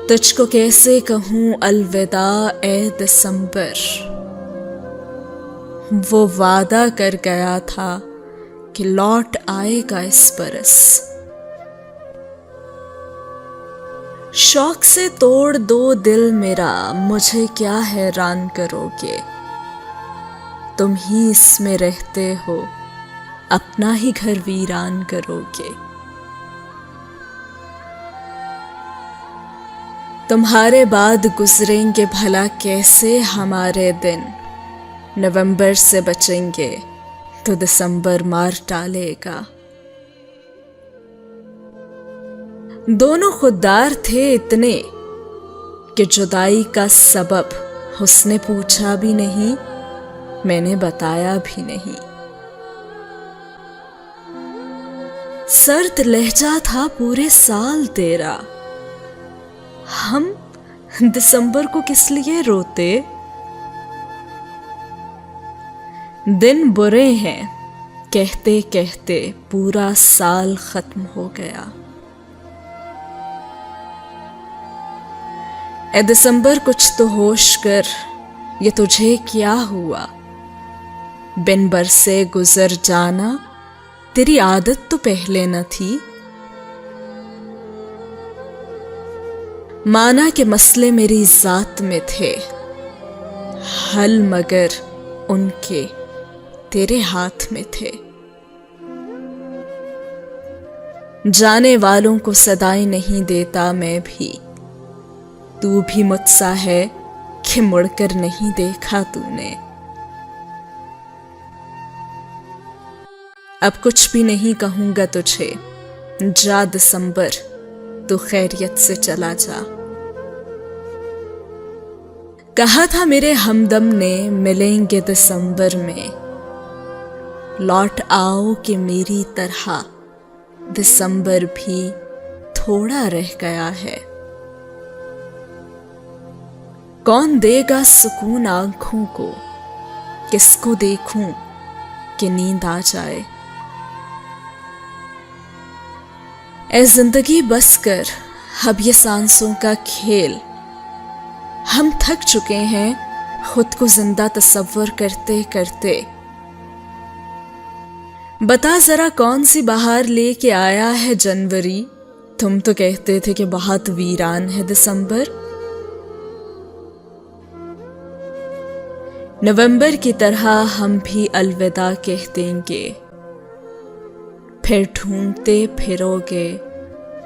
तुझको कैसे कहूँ अलविदा ए दिसंबर, वो वादा कर गया था कि लौट आएगा इस बरस। शौक से तोड़ दो दिल मेरा, मुझे क्या हैरान करोगे। तुम ही इसमें रहते हो, अपना ही घर वीरान करोगे। तुम्हारे बाद गुजरेंगे भला कैसे हमारे दिन, नवंबर से बचेंगे तो दिसंबर मार डालेगा। दोनों खुददार थे इतने कि जुदाई का सबब उसने पूछा भी नहीं, मैंने बताया भी नहीं। सर्द लहजा था पूरे साल तेरा, हम दिसंबर को किस लिए रोते। दिन बुरे हैं कहते कहते पूरा साल खत्म हो गया। ए दिसंबर कुछ तो होश कर, ये तुझे क्या हुआ। बिन बरसे गुजर जाना तेरी आदत तो पहले न थी। माना कि मसले मेरी जात में थे, हल मगर उनके तेरे हाथ में थे। जाने वालों को सदाई नहीं देता मैं भी, तू भी मुझसा है कि मुड़कर नहीं देखा तूने। अब कुछ भी नहीं कहूंगा तुझे, जा दिसंबर तू खैरियत से चला जा। कहा था मेरे हमदम ने मिलेंगे दिसंबर में, लौट आओ कि मेरी तरह दिसंबर भी थोड़ा रह गया है। कौन देगा सुकून आंखों को, किसको देखूं कि नींद आ जाए। ऐ जिंदगी बस कर अब ये सांसों का खेल, हम थक चुके हैं खुद को जिंदा तस्वर करते करते। बता जरा कौन सी बहार लेके आया है जनवरी, तुम तो कहते थे कि बहुत वीरान है दिसंबर। नवंबर की तरह हम भी अलविदा कह देंगे, फिर ढूंढते फिरोगे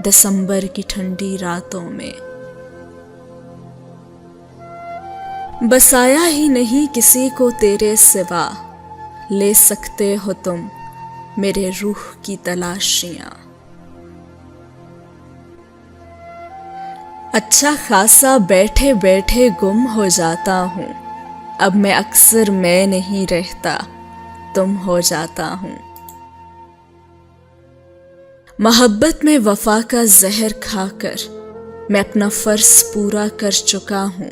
दिसंबर की ठंडी रातों में। बसाया ही नहीं किसी को तेरे सिवा, ले सकते हो तुम मेरे रूह की तलाशियां। अच्छा खासा बैठे बैठे गुम हो जाता हूं, अब मैं अक्सर मैं नहीं रहता तुम हो जाता हूं। मोहब्बत में वफा का जहर खाकर मैं अपना फर्ज पूरा कर चुका हूं।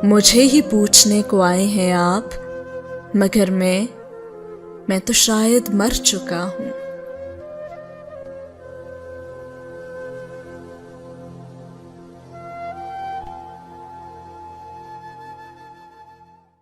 मुझे ही पूछने को आए हैं आप, मगर मैं तो शायद मर चुका हूं।